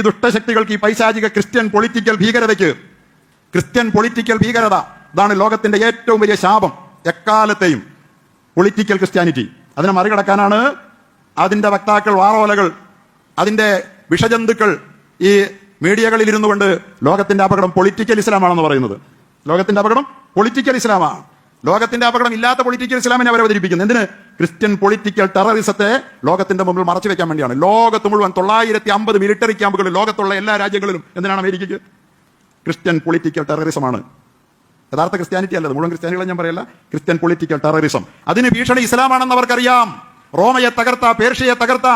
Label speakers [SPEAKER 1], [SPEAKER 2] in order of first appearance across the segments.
[SPEAKER 1] ദുഷ്ടശക്തികൾക്ക്, ഈ പൈശാചിക Christian political ഭീകരത, ഇതാണ് ലോകത്തിന്റെ ഏറ്റവും വലിയ ശാപം എക്കാലത്തെയും. Political Christianity. അതിനെ മറികടക്കാനാണ് അതിന്റെ വക്താക്കൾ, വാറോലകൾ, അതിന്റെ വിഷജന്തുക്കൾ ഈ മീഡിയകളിൽ ഇരുന്നു കൊണ്ട് ലോകത്തിന്റെ അപകടം പൊളിറ്റിക്കൽ ഇസ്ലാമാണെന്ന് പറയുന്നത്. ലോകത്തിന്റെ അപകടം പൊളിറ്റിക്കൽ ഇസ്ലാമാണ്. ലോകത്തിന്റെ അപകടം ഇല്ലാത്ത പൊളിറ്റിക്കൽ ഇസ്ലാമിനെ അവർ അവതരിപ്പിക്കുന്നത് എന്തിന്? ക്രിസ്ത്യൻ പൊളിറ്റിക്കൽ ടെററിസത്തെ ലോകത്തിന്റെ മുമ്പിൽ മറച്ചു വെക്കാൻ വേണ്ടിയാണ്. ലോകത്ത് മുഴുവൻ 950 മിലിറ്ററി ക്യാമ്പുകളിൽ ലോകത്തുള്ള എല്ലാ രാജ്യങ്ങളിലും എന്തിനാണ് അമേരിക്കയ്ക്ക്? ക്രിസ്ത്യൻ പൊളിറ്റിക്കൽ ടെററിസമാണ്. യഥാർത്ഥ ക്രിസ്ത്യാനിറ്റി അല്ലത്. മുഴുവൻ ക്രിസ്ത്യാനികളെ ഞാൻ പറയല്ല, ക്രിസ്ത്യൻ പൊളിറ്റിക്കൽ ടെററിസം. അതിന് ഭീഷണി ഇസ്ലാമാണെന്ന് അവർക്കറിയാം. റോമയെ തകർത്ത, പേർഷ്യയെ തകർത്ത,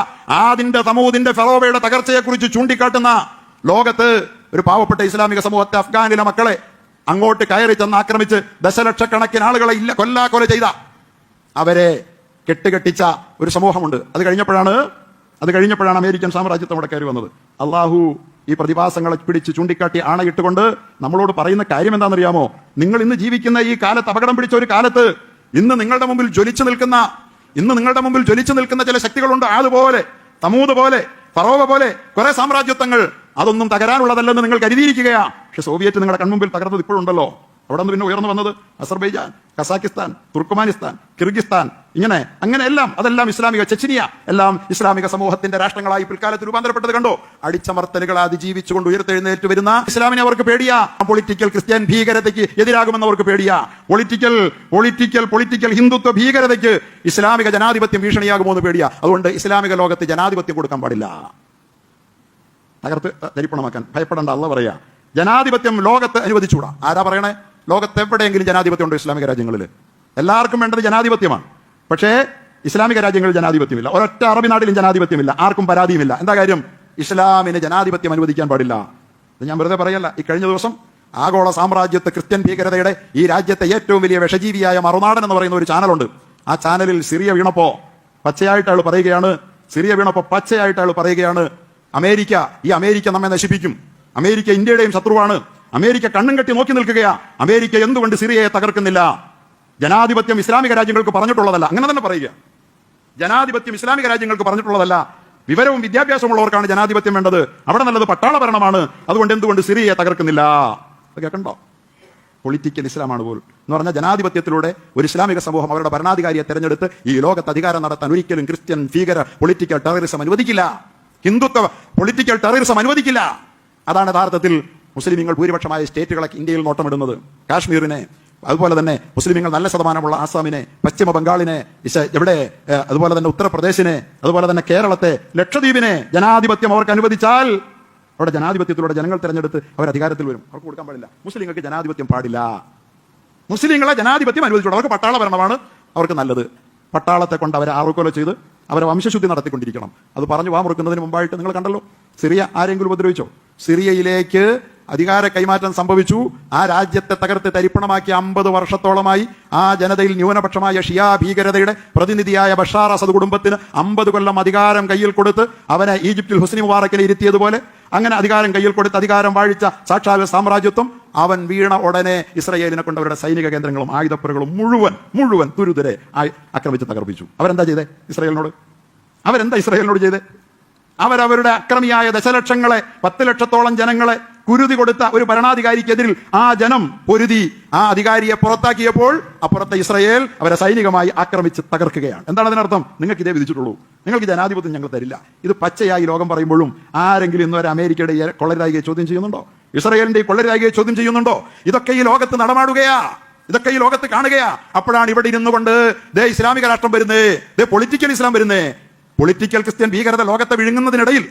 [SPEAKER 1] ആദിന്റെ സമൂഹത്തിന്റെ ഫെറോവയുടെ തകർച്ചയെ കുറിച്ച് ചൂണ്ടിക്കാട്ടുന്ന ലോകത്ത് ഒരു പാവപ്പെട്ട ഇസ്ലാമിക സമൂഹത്തെ, അഫ്ഗാനിലെ മക്കളെ അങ്ങോട്ട് കയറി ചെന്ന് ആക്രമിച്ച് ദശലക്ഷക്കണക്കിന് ആളുകളെ കൊല ചെയ്ത, അവരെ കെട്ടുകെട്ടിച്ച ഒരു സമൂഹമുണ്ട്. അത് കഴിഞ്ഞപ്പോഴാണ് അമേരിക്കൻ സാമ്രാജ്യത്വം അവിടെ കയറി വന്നത്. അള്ളാഹു ഈ പ്രതിഭാസങ്ങളെ പിടിച്ച് ചൂണ്ടിക്കാട്ടി ആണയിട്ട് നമ്മളോട് പറയുന്ന കാര്യം എന്താണെന്നറിയാമോ? നിങ്ങൾ ഇന്ന് ജീവിക്കുന്ന ഈ കാലത്ത്, അപകടം പിടിച്ച ഒരു കാലത്ത്, ഇന്ന് നിങ്ങളുടെ മുമ്പിൽ ജ്വലിച്ചു നിൽക്കുന്ന ചില ശക്തികളുണ്ട്. അതുപോലെ, സമൂത് പോലെ, ഫറോവ പോലെ കുറെ സാമ്രാജ്യത്വങ്ങൾ, അതൊന്നും തകരാനുള്ളതല്ലെന്ന് നിങ്ങൾ കരുതിയിരിക്കുകയാ. പക്ഷെ സോവിയറ്റ് നിങ്ങളുടെ കൺമുമ്പിൽ തകർന്നത് ഇപ്പോഴുണ്ടല്ലോ. അവിടെ നിന്ന് പിന്നെ ഉയർന്നു വന്നത് അസർബൈജാൻ, കസാക്കിസ്ഥാൻ, തുർക്കുമാനിസ്ഥാൻ, കിർഗിസ്ഥാൻ, അങ്ങനെ അതെല്ലാം ഇസ്ലാമിക, ചെച്ചിനിയ, എല്ലാം ഇസ്ലാമിക സമൂഹത്തിന്റെ രാഷ്ട്രങ്ങളായി പിൽക്കാലത്ത് രൂപാന്തരപ്പെട്ടത് കണ്ടോ? അടിച്ചമർത്തലുകൾ അതിജീവിച്ചുകൊണ്ട് ഉയർത്തെഴുന്നേറ്റ് വരുന്ന ഇസ്ലാമിനെ അവർക്ക് പേടിയാ. പൊളിറ്റിക്കൽ ക്രിസ്ത്യൻ ഭീകരതയ്ക്ക് എതിരാകുമെന്ന് അവർക്ക് പേടിയാ. പൊളിറ്റിക്കൽ ഹിന്ദുത്വ ഭീകരതയ്ക്ക് ഇസ്ലാമിക ജനാധിപത്യം ഭീഷണിയാകുമോ എന്ന് പേടിയാ. അതുകൊണ്ട് ഇസ്ലാമിക ലോകത്ത് ജനാധിപത്യം കൊടുക്കാൻ പാടില്ല. തകർത്ത് തരിപ്പണമാക്കാൻ ഭയപ്പെടേണ്ട. അല്ല പറയാ, ജനാധിപത്യം ലോകത്ത് അനുവദിച്ചുകൂടാ. ആരാ പറയണേ? ലോകത്ത് എവിടെയെങ്കിലും ജനാധിപത്യം ഉണ്ടോ? ഇസ്ലാമിക രാജ്യങ്ങളിൽ എല്ലാവർക്കും വേണ്ടത് ജനാധിപത്യമാണ്. പക്ഷേ ഇസ്ലാമിക രാജ്യങ്ങളിൽ ജനാധിപത്യമില്ല. ഒരൊറ്റ അറബി നാട്ടിലും ജനാധിപത്യമില്ല. ആർക്കും പരാതിയുമില്ല. എന്താ കാര്യം? ഇസ്ലാമിന് ജനാധിപത്യം അനുവദിക്കാൻ പാടില്ല. ഇത് ഞാൻ വെറുതെ പറയല്ല. ഈ കഴിഞ്ഞ ദിവസം ആഗോള സാമ്രാജ്യത്തെ ക്രിസ്ത്യൻ ഭീകരതയുടെ ഈ രാജ്യത്തെ ഏറ്റവും വലിയ വിഷജീവിയായ മറുനാടൻ എന്ന് പറയുന്ന ഒരു ചാനലുണ്ട്. ആ ചാനലിൽ സിറിയ വീണപ്പോ പച്ചയായിട്ട് അയാൾ പറയുകയാണ്, അമേരിക്ക നമ്മെ നശിപ്പിക്കും. അമേരിക്ക ഇന്ത്യയുടെയും ശത്രുവാണ്. അമേരിക്ക കണ്ണും കെട്ടി നോക്കി നിൽക്കുകയാ. അമേരിക്ക എന്തുകൊണ്ട് സിറിയയെ തകർക്കുന്നില്ല? ജനാധിപത്യം ഇസ്ലാമിക രാജ്യങ്ങൾക്ക് പറഞ്ഞിട്ടുള്ളതല്ല. അങ്ങനെ തന്നെ പറയുക. ജനാധിപത്യം ഇസ്ലാമിക രാജ്യങ്ങൾക്ക് പറഞ്ഞിട്ടുള്ളതല്ല. വിവരവും വിദ്യാഭ്യാസമുള്ളവർക്കാണ് ജനാധിപത്യം വേണ്ടത്. അവിടെ നല്ലത് പട്ടാള ഭരണമാണ്. അതുകൊണ്ട് എന്തുകൊണ്ട് സിറിയയെ തകർക്കുന്നില്ല? കേൾക്കണ്ടോ? പൊളിറ്റിക്കൽ ഇസ്ലാമാണ് പോൽ എന്ന് പറഞ്ഞാൽ ജനാധിപത്യത്തിലൂടെ ഒരു ഇസ്ലാമിക സമൂഹം അവരുടെ ഭരണാധികാരിയെ തെരഞ്ഞെടുത്ത് ഈ ലോകത്ത് അധികാരം നടത്താൻ ഒരിക്കലും ക്രിസ്ത്യൻ ഭീകര പൊളിറ്റിക്കൽ ടെററിസം അനുവദിക്കില്ല. ഹിന്ദുത്വ പൊളിറ്റിക്കൽ ടെററിസം അനുവദിക്കില്ല. അതാണ് യഥാർത്ഥത്തിൽ മുസ്ലിമീങ്ങൾ ഭൂരിപക്ഷമായ സ്റ്റേറ്റുകളൊക്കെ ഇന്ത്യയിൽ നോട്ടമിടുന്നത്. കാശ്മീരിനെ, അതുപോലെ തന്നെ മുസ്ലിമീങ്ങൾ നല്ല ശതമാനമുള്ള ആസാമിനെ, പശ്ചിമ ബംഗാളിനെ, അതുപോലെ തന്നെ ഉത്തർപ്രദേശിനെ, അതുപോലെ തന്നെ കേരളത്തെ, ലക്ഷദ്വീപിനെ ജനാധിപത്യം അവർക്ക് അനുവദിച്ചാൽ അവിടെ ജനാധിപത്യത്തിലൂടെ ജനങ്ങൾ തെരഞ്ഞെടുത്ത് അവർ അധികാരത്തിൽ വരും. അവർക്ക് കൊടുക്കാൻ പാടില്ല. മുസ്ലിങ്ങൾക്ക് ജനാധിപത്യം പാടില്ല. മുസ്ലിങ്ങളെ ജനാധിപത്യം അനുവദിച്ചോളൂ. അവർക്ക് പട്ടാള ഭരണമാണ് അവർക്ക് നല്ലത്. പട്ടാളത്തെ കൊണ്ട് അവരെ ആറുകൊല ചെയ്ത് അവരെ വംശശുദ്ധി നടത്തിക്കൊണ്ടിരിക്കണം. അത് പറഞ്ഞു വാമുറുക്കുന്നതിന് മുമ്പായിട്ട് നിങ്ങൾ കണ്ടല്ലോ, സിറിയ ആരെങ്കിലും ഉപദ്രവിച്ചോ? സിറിയയിലേക്ക് അധികാര കൈമാറ്റം സംഭവിച്ചു. ആ രാജ്യത്തെ തകർത്ത് തരിപ്പണമാക്കി 50 വർഷത്തോളമായി ആ ജനതയിൽ ന്യൂനപക്ഷമായ ഷിയാ ഭീകരതയുടെ പ്രതിനിധിയായ ബഷാർ അസദ് കുടുംബത്തിന് 50 കൊല്ലം അധികാരം കയ്യിൽ കൊടുത്ത് അവനെ ഈജിപ്തിൽ ഹുസ്നി മുബാറക്കിനെ ഇരുത്തിയതുപോലെ അങ്ങനെ അധികാരം കയ്യിൽ കൊടുത്ത് അധികാരം വാഴിച്ച സാക്ഷാൽ സാമ്രാജ്യത്വം അവൻ വീണ ഉടനെ ഇസ്രായേലിനെ കൊണ്ട് അവരുടെ സൈനിക കേന്ദ്രങ്ങളും ആയുധപ്പുരകളും മുഴുവൻ തുരുതുരെ ആക്രമിച്ച് തകർപ്പിച്ചു. അവരെന്താ ചെയ്തേ? ഇസ്രായേലിനോട് ചെയ്തേ? അവരവരുടെ അക്രമിയായ ദശലക്ഷങ്ങളെ, 10 ലക്ഷത്തോളം ജനങ്ങളെ കുരുതി കൊടുത്ത ഒരു ഭരണാധികാരിക്കെതിരിൽ ആ ജനം പൊരുതി ആ അധികാരിയെ പുറത്താക്കിയപ്പോൾ അപ്പുറത്തെ ഇസ്രായേൽ അവരെ സൈനികമായി ആക്രമിച്ച് തകർക്കുകയാണ്. എന്താണ് അതിനർത്ഥം? നിങ്ങൾക്ക് ഇതേ വിധിച്ചിട്ടുള്ളൂ, നിങ്ങൾക്ക് ജനാധിപത്യം ഞങ്ങൾ തരില്ല. ഇത് പച്ചയായി ലോകം പറയുമ്പോഴും ആരെങ്കിലും ഇന്നുവരെ അമേരിക്കയുടെ കൊള്ളരായികയെ ചോദ്യം ചെയ്യുന്നുണ്ടോ? ഇസ്രായേലിന്റെ കൊള്ളരായികയെ ചോദ്യം ചെയ്യുന്നുണ്ടോ? ഇതൊക്കെ ഈ ലോകത്ത് നടമാടുകയാ, ഇതൊക്കെ ഈ ലോകത്ത് കാണുകയാ. അപ്പോഴാണ് ഇവിടെ ഇരുന്നു കൊണ്ട് ദേ ഇസ്ലാമിക രാഷ്ട്രം വരുന്നേ, ദേ പൊളിറ്റിക്കൽ ഇസ്ലാം വരുന്നേ. പൊളിറ്റിക്കൽ ക്രിസ്ത്യൻ ഭീകരത ലോകത്തെ വിഴുങ്ങുന്നതിനിടയിൽ,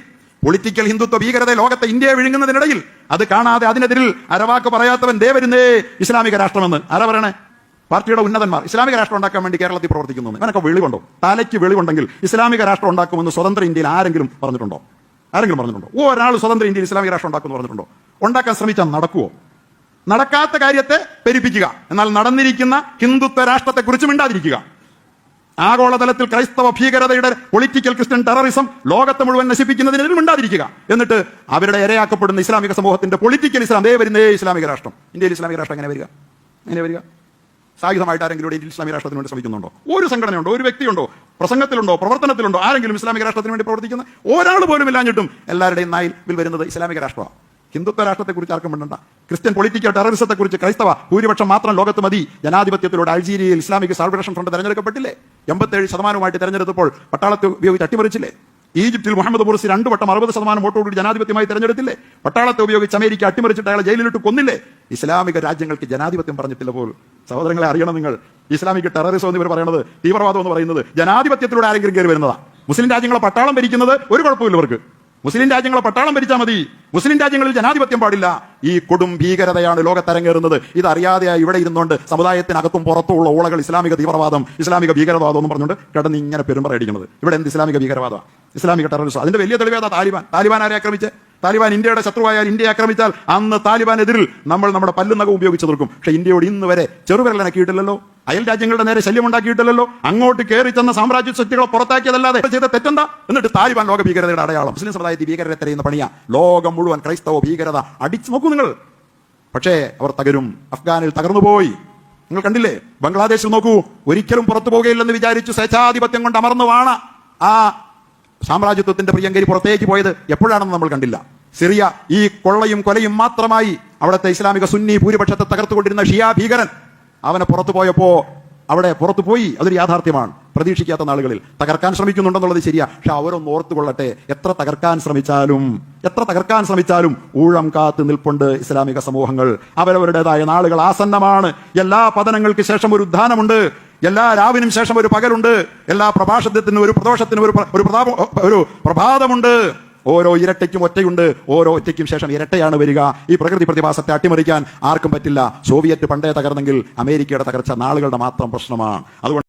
[SPEAKER 1] പൊളിറ്റിക്കൽ ഹിന്ദുത്വ ഭീകരത ലോകത്തെ ഇന്ത്യയെ വിഴുങ്ങുന്നതിനിടയിൽ അത് കാണാതെ അതിനെതിരിൽ അരവാക്ക് പറയാത്തവൻ ദേ വരുന്നേ ഇസ്ലാമിക രാഷ്ട്രമെന്ന്. ആരാ പറയണേ? പാർട്ടിയുടെ ഉന്നതന്മാർ ഇസ്ലാമിക രാഷ്ട്രം ഉണ്ടാക്കാൻ വേണ്ടി കേരളത്തിൽ പ്രവർത്തിക്കുന്നു. ഇവനൊക്കെ വെളിവുണ്ടോ? തലയ്ക്ക് വെളിവുണ്ടെങ്കിൽ ഇസ്ലാമിക രാഷ്ട്രം ഉണ്ടാക്കുമെന്ന് സ്വതന്ത്ര ഇന്ത്യയിൽ ആരെങ്കിലും പറഞ്ഞിട്ടുണ്ടോ? ഒരാൾ സ്വതന്ത്ര ഇന്ത്യയിൽ ഇസ്ലാമിക രാഷ്ട്രം ഉണ്ടാക്കുമെന്ന് പറഞ്ഞിട്ടുണ്ടോ? ഉണ്ടാക്കാൻ ശ്രമിച്ചാൽ നടക്കുവോ? നടക്കാത്ത കാര്യത്തെ പെരുപ്പിക്കുക, എന്നാൽ നടന്നിരിക്കുന്ന ഹിന്ദുത്വ രാഷ്ട്രത്തെ കുറിച്ച് മിണ്ടാതിരിക്കുക. ആഗോളതലത്തിൽ ക്രൈസ്തവ ഭീകരതയുടെ പൊളിറ്റിക്കൽ ക്രിസ്ത്യൻ ടെററിസം ലോകത്തെ മുഴുവൻ നശിപ്പിക്കുന്നതിനെതിരെ മിണ്ടാതിരിക്കുക. എന്നിട്ട് അവരുടെ ഇരയാക്കപ്പെടുന്ന ഇസ്ലാമിക സമൂഹത്തിന്റെ പൊളിറ്റിക്കൽ ഇസ്ലാം ദേ വരുന്നേ ഇസ്ലാമിക രാഷ്ട്രം. ഇന്ത്യയിൽ ഇസ്ലാമിക രാഷ്ട്രം എങ്ങനെ വരിക? സായുധമായിട്ട് ആരെങ്കിലും ഇന്ത്യയിൽ ഇസ്ലാമിക രാഷ്ട്രത്തിന് വേണ്ടി ശ്രമിക്കുന്നുണ്ടോ? ഒരു സംഘടനയുണ്ടോ? ഒരു വ്യക്തിയുണ്ടോ? പ്രസംഗത്തിലുണ്ടോ, പ്രവർത്തനത്തിലുണ്ടോ ആരെങ്കിലും ഇസ്ലാമിക രാഷ്ട്രത്തിന് വേണ്ടി പ്രവർത്തിക്കുന്ന ഒരാൾ പോലും ഇല്ലാഞ്ഞിട്ടും എല്ലാവരുടെയും നായിൽ വരുന്നത് ഇസ്ലാമിക രാഷ്ട്രമാണ്. ഹിന്ദുത്വ രാഷ്ട്രത്തെക്കുറിച്ച് ആർക്കും വേണ്ട. ക്രിസ്ത്യൻ പൊളിറ്റിക്കൽ ടെററിസത്തെക്കുറിച്ച് ക്രൈസ്തവ ഭൂരിപക്ഷം മാത്രം ലോകത്ത് മതി. ജനാധിപത്യത്തിലൂടെ അൾജീരിയയിൽ ഇസ്ലാമിക് സാൽവേഷൻ ഫ്രണ്ട് തെരഞ്ഞെടുക്കപ്പെട്ടില്ലേ? 87% തെരഞ്ഞെടുത്തപ്പോൾ പട്ടാളത്തെ ഉപയോഗിച്ച് അട്ടിമറിച്ചില്ലേ? ഈജിപ്തിൽ മുഹമ്മദ് മുർസി 2 വട്ടം 60% വോട്ടോടുകൂടി ജനാധിപത്യമായി തെരഞ്ഞെടുത്തില്ലേ? പട്ടാളത്തെ ഉപയോഗിച്ച് അമേരിക്ക അട്ടിമറിച്ചിട്ട് അയാളെ ജയിലിലിട്ട് കൊന്നില്ലേ? ഇസ്ലാമിക രാജ്യങ്ങൾക്ക് ജനാധിപത്യം പറഞ്ഞിട്ടില്ല പോലും. സഹോദരങ്ങളെ, അറിയണം നിങ്ങൾ, ഇസ്ലാമിക് ടെററിസം എന്ന് ഇവർ പറയുന്നത്, തീവ്രവാദം എന്ന് പറയുന്നത് ജനാധിപത്യത്തിലൂടെ ആരെങ്കിലും കയറി വരുന്നതാണ്. മുസ്ലിം രാജ്യങ്ങളെ പട്ടാളം ഭരിക്കുന്നത് ഒരു കുഴപ്പമില്ല ഇവർക്ക്. മുസ്ലിം രാജ്യങ്ങളെ പട്ടാളം ഭരിച്ചാൽ മതി. മുസ്ലിം രാജ്യങ്ങളിൽ ജനാധിപത്യം പാടില്ല. ഈ കൊടും ഭീകരതയാണ് ലോകത്തരങ്ങേറുന്നത്. ഇതറിയാതെയായി ഇവിടെ ഇരുന്നുകൊണ്ട് സമുദായത്തിനകത്തും പുറത്തുമുള്ള ഓളകൾ ഇസ്ലാമിക തീവ്രവാദം, ഇസ്ലാമിക ഭീകരവാദം എന്ന് പറഞ്ഞുകൊണ്ട് കിടന്ന് ഇങ്ങനെ പെരുമ്പറയടിക്കുന്നത്. ഇവിടെ എന്ത് ഇസ്ലാമിക ഭീകരവാദം, ഇസ്ലാമിക ടെററിസം? അതിന്റെ വലിയ തെളിവേതാ താലിബാൻ ആരെ ആക്രമിച്ച്? താലിബാൻ ഇന്ത്യയുടെ ശത്രുവായാൽ, ഇന്ത്യയെ ആക്രമിച്ചാൽ അന്ന് താലിബാനെതിരിൽ നമ്മൾ നമ്മുടെ പല്ലും നഖവും ഉപയോഗിച്ച് തീർക്കും. പക്ഷേ ഇന്ത്യയോട് ഇന്ന് വരെ ചെറുവിരലനക്കിയിട്ടില്ലല്ലോ, അയൽ രാജ്യങ്ങളുടെ നേരെ ശല്യം ഉണ്ടാക്കിയിട്ടില്ലല്ലോ, അങ്ങോട്ട് കയറി ചെന്ന സാമ്രാജ്യ ശക്തികളെ പുറത്താക്കിയതല്ലാതെ ചെയ്ത തെറ്റെന്താ? എന്നിട്ട് താലിബാൻ ലോക ഭീകരതയുടെ അടയാളം. മുസ്ലിം സമുദായത്തിൽ ഭീകരരെ തെരയുന്ന പണിയാ. ലോകം മുഴുവൻ ക്രൈസ്തവ ഭീകരത അടിച്ചു നോക്കൂ നിങ്ങൾ. പക്ഷേ അവർ തകരും. അഫ്ഗാനിൽ തകർന്നുപോയി. നിങ്ങൾ കണ്ടില്ലേ? ബംഗ്ലാദേശിൽ നോക്കൂ. ഒരിക്കലും പുറത്തു പോകുകയില്ലെന്ന് വിചാരിച്ചു സ്വേച്ഛാധിപത്യം കൊണ്ട് അമർന്നുവാണ് ആ സാമ്രാജ്യത്വത്തിന്റെ പ്രിയങ്കരി പുറത്തേക്ക് പോയത്. എപ്പോഴാണെന്ന് നമ്മൾ കണ്ടില്ല. സിറിയ ഈ കൊള്ളയും കൊലയും മാത്രമായി അവിടുത്തെ ഇസ്ലാമിക സുന്നി ഭൂരിപക്ഷത്തെ തകർത്തുകൊണ്ടിരുന്ന ഷിയ ഭീകരൻ അവനെ പുറത്തു പോയപ്പോ അവിടെ പുറത്തു പോയി. അതൊരു യാഥാർത്ഥ്യമാണ്. പ്രതീക്ഷിക്കാത്ത നാളുകളിൽ തകർക്കാൻ ശ്രമിക്കുന്നുണ്ടെന്നുള്ളത് ശരിയാ. പക്ഷെ അവരൊന്ന് ഓർത്തുകൊള്ളട്ടെ, എത്ര തകർക്കാൻ ശ്രമിച്ചാലും ഊഴം കാത്തു നിൽപ്പുണ്ട് ഇസ്ലാമിക സമൂഹങ്ങൾ. അവരവരുടേതായ നാളുകൾ ആസന്നമാണ്. എല്ലാ പതനങ്ങൾക്ക് ശേഷം ഒരു ഉദ്ധാനമുണ്ട്. എല്ലാ രാവിനും ശേഷം ഒരു പകലുണ്ട്. എല്ലാ പ്രഭാഷണത്തിനും ഒരു പ്രദോഷത്തിനും ഒരു പ്രഭാതമുണ്ട്. ഓരോ ഇരട്ടയ്ക്കും ഒറ്റയുണ്ട്. ഓരോ ഒറ്റയ്ക്കും ശേഷം ഇരട്ടയാണ് വരിക. ഈ പ്രകൃതി പ്രതിഭാസത്തെ അട്ടിമറിക്കാൻ ആർക്കും പറ്റില്ല. സോവിയറ്റ് പണ്ടേ തകർന്നെങ്കിൽ അമേരിക്കയുടെ തകർച്ച നാളുകളുടെ മാത്രം പ്രശ്നമാണ്. അതുകൊണ്ട്